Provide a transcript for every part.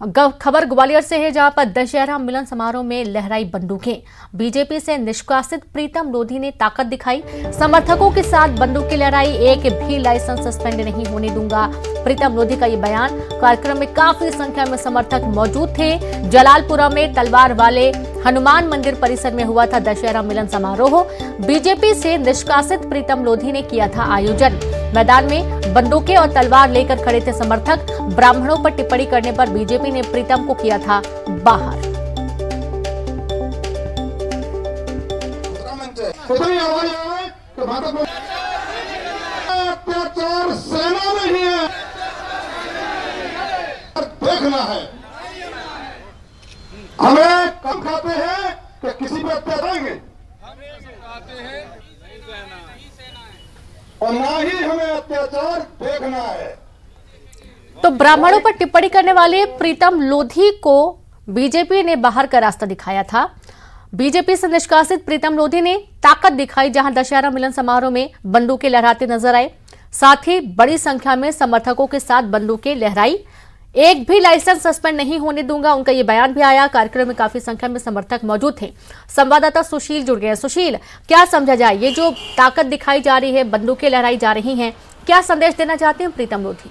खबर ग्वालियर से है, जहां पर दशहरा मिलन समारोह में लहराई बंदूकें। बीजेपी से निष्कासित प्रीतम लोधी ने ताकत दिखाई, समर्थकों के साथ बंदूकें लहराई। एक भी लाइसेंस सस्पेंड नहीं होने दूंगा, प्रीतम लोधी का ये बयान। कार्यक्रम में काफी संख्या में समर्थक मौजूद थे। जलालपुरा में तलवार वाले हनुमान मंदिर परिसर में हुआ था दशहरा मिलन समारोह। बीजेपी से निष्कासित प्रीतम लोधी ने किया था आयोजन। मैदान में बंदूकें और तलवार लेकर खड़े थे समर्थक। ब्राह्मणों पर टिप्पणी करने पर बीजेपी ने प्रीतम को किया था बाहर। अत्याचार सेना नहीं है, देखना है। हमें कम खाते हैं कि किसी पे अत्याचार करेंगे, और ना ही हमें अत्याचार देखना है। तो ब्राह्मणों पर टिप्पणी करने वाले प्रीतम लोधी को बीजेपी ने बाहर का रास्ता दिखाया था। बीजेपी से निष्कासित प्रीतम लोधी ने ताकत दिखाई, जहां दशहरा मिलन समारोह में बंदूकें लहराते नजर आए। साथ ही बड़ी संख्या में समर्थकों के साथ बंदूकें लहराई। एक भी लाइसेंस सस्पेंड नहीं होने दूंगा, उनका ये बयान भी आया। कार्यक्रम में काफी संख्या में समर्थक मौजूद थे। संवाददाता सुशील जुड़ गए। सुशील, क्या समझा जाए, ये जो ताकत दिखाई जा रही है, बंदूकें लहराई जा रही हैं, क्या संदेश देना चाहते हैं प्रीतम लोधी?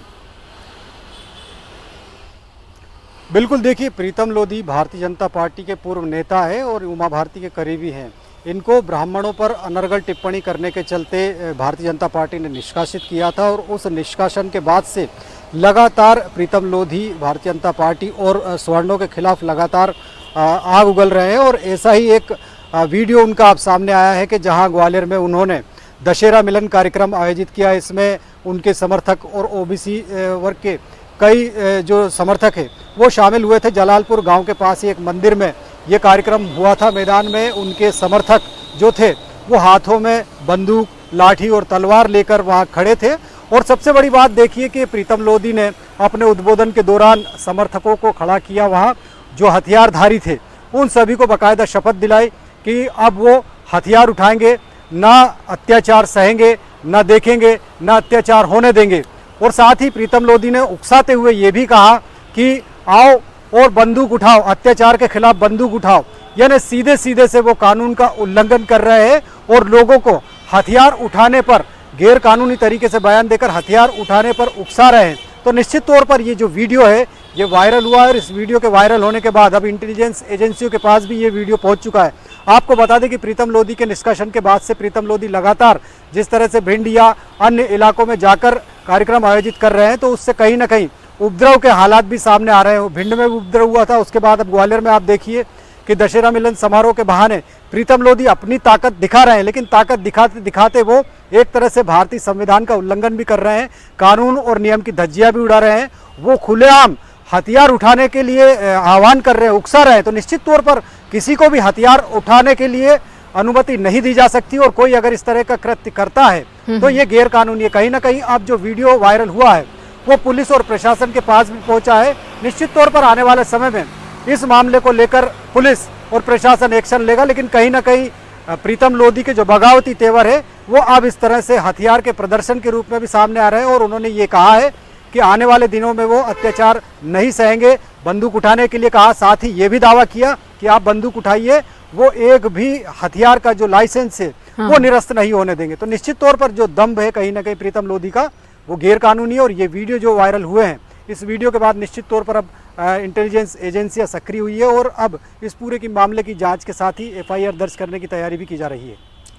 बिल्कुल, देखिए, प्रीतम लोधी भारतीय जनता पार्टी के पूर्व नेता है और उमा भारती के करीबी हैं। इनको ब्राह्मणों पर अनर्गल टिप्पणी करने के चलते भारतीय जनता पार्टी ने निष्कासित किया था, और उस निष्कासन के बाद से लगातार प्रीतम लोधी भारतीय जनता पार्टी और सवर्णों के खिलाफ लगातार आग उगल रहे हैं। और ऐसा ही एक वीडियो उनका अब सामने आया है कि जहां ग्वालियर में उन्होंने दशहरा मिलन कार्यक्रम आयोजित किया। इसमें उनके समर्थक और ओबीसी वर्ग के कई जो समर्थक हैं वो शामिल हुए थे। जलालपुर गांव के पास ही एक मंदिर में ये कार्यक्रम हुआ था। मैदान में उनके समर्थक जो थे वो हाथों में बंदूक, लाठी और तलवार लेकर वहां खड़े थे। और सबसे बड़ी बात देखिए कि प्रीतम लोधी ने अपने उद्बोधन के दौरान समर्थकों को खड़ा किया। वहां जो हथियारधारी थे उन सभी को बाकायदा शपथ दिलाई कि अब वो हथियार उठाएंगे, ना अत्याचार सहेंगे, ना देखेंगे, ना अत्याचार होने देंगे। और साथ ही प्रीतम लोधी ने उकसाते हुए ये भी कहा कि आओ और बंदूक उठाओ, अत्याचार के खिलाफ बंदूक उठाओ। यानी सीधे सीधे से वो कानून का उल्लंघन कर रहे हैं और लोगों को हथियार उठाने पर, गैर कानूनी तरीके से बयान देकर हथियार उठाने पर उकसा रहे हैं। तो निश्चित तौर पर ये जो वीडियो है ये वायरल हुआ है, और इस वीडियो के वायरल होने के बाद अब इंटेलिजेंस एजेंसियों के पास भी ये वीडियो पहुंच चुका है। आपको बता दें कि प्रीतम लोधी के निष्कासन के बाद से प्रीतम लोधी लगातार जिस तरह से भिंड या अन्य इलाकों में जाकर कार्यक्रम आयोजित कर रहे हैं, तो उससे कहीं ना कहीं उपद्रव के हालात भी सामने आ रहे हैं। भिंड में भी उपद्रव हुआ था, उसके बाद अब ग्वालियर में आप देखिए कि दशहरा मिलन समारोह के बहाने प्रीतम लोधी अपनी ताकत दिखा रहे हैं, लेकिन ताकत दिखाते दिखाते वो एक तरह से भारतीय संविधान का उल्लंघन भी कर रहे हैं, कानून और नियम की धज्जियां भी उड़ा रहे हैं। वो खुलेआम हथियार उठाने के लिए आह्वान कर रहे हैं, उकसा रहे हैं। तो निश्चित तौर पर किसी को भी हथियार उठाने के लिए अनुमति नहीं दी जा सकती, और कोई अगर इस तरह का कृत्य करता है तो ये गैर कानूनी है। कहीं ना कहीं अब जो वीडियो वायरल हुआ है वो पुलिस और प्रशासन के पास भी पहुंचा है। निश्चित तौर पर आने वाले समय में इस मामले को लेकर पुलिस और प्रशासन एक्शन लेगा, लेकिन कहीं ना कहीं प्रीतम लोधी के जो बगावती तेवर है वो अब इस तरह से हथियार के प्रदर्शन के रूप में भी सामने आ रहे हैं। और उन्होंने ये कहा है कि आने वाले दिनों में वो अत्याचार नहीं सहेंगे, बंदूक उठाने के लिए कहा। साथ ही ये भी दावा किया कि आप बंदूक उठाइए, वो एक भी हथियार का जो लाइसेंस है वो निरस्त नहीं होने देंगे। तो निश्चित तौर पर जो दम्भ है कहीं ना कहीं प्रीतम लोधी का, वो गैर कानूनी है। और ये वीडियो जो वायरल हुए हैं, इस वीडियो के बाद निश्चित तौर पर अब इंटेलिजेंस एजेंसियां सक्रिय हुई है, और अब इस पूरे की मामले की जांच के साथ ही एफआईआर दर्ज करने की तैयारी भी की जा रही है।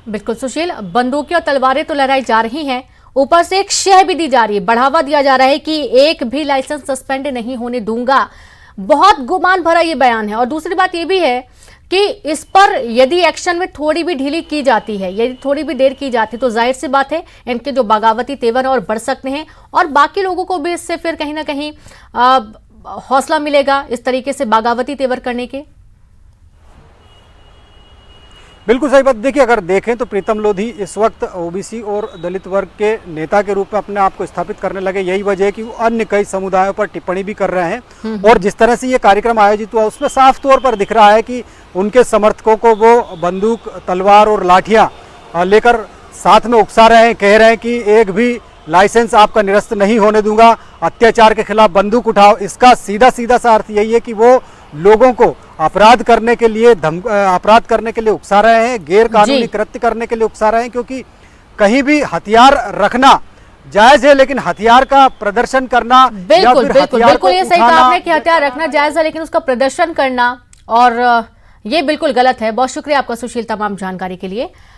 बिल्कुल सुशील, बंदूकें और तलवारें तो लहराई जा रही हैं, ऊपर से एक शह भी दी जा रही है, बढ़ावा दिया जा रहा है कि एक भी लाइसेंस सस्पेंड नहीं होने दूंगा। बहुत गुमान भरा ये बयान है। और दूसरी बात ये भी है कि इस पर यदि एक्शन में थोड़ी भी ढीली की जाती है, यदि थोड़ी भी देर की जाती है, तो जाहिर सी बात है इनके जो बगावती तेवर और बढ़ सकते हैं, और बाकी लोगों को भी इससे फिर कहीं ना कहीं हौसला मिलेगा इस तरीके से बगावती तेवर करने के। बिल्कुल सही बात। देखिए, अगर देखें तो प्रीतम लोधी इस वक्त ओबीसी और दलित वर्ग के नेता के रूप में अपने आप को स्थापित करने लगे। यही वजह है कि वो अन्य कई समुदायों पर टिप्पणी भी कर रहे हैं। और जिस तरह से ये कार्यक्रम आयोजित हुआ उसमें साफ तौर पर दिख रहा है कि उनके समर्थकों को वो बंदूक, तलवार और लाठियां लेकर साथ में उकसा रहे हैं, कह रहे हैं कि एक भी लाइसेंस आपका निरस्त नहीं होने दूंगा, अत्याचार के खिलाफ बंदूक उठाओ। इसका सीधा सीधा सा अर्थ यही है कि वो लोगों को अपराध करने के लिए उकसा रहे हैं, गैर कानूनी जी। कृत्य करने के लिए उकसा रहे हैं। क्योंकि कहीं भी हथियार रखना जायज है, लेकिन हथियार का प्रदर्शन करना या बिल्कुल फिर बिल्कुल हथियार बिल्कुल को ये सही कहा उठाना- आपने कि हथियार रखना जायज है, लेकिन उसका प्रदर्शन करना और ये बिल्कुल गलत है। बहुत शुक्रिया आपका सुशील तमाम जानकारी के लिए।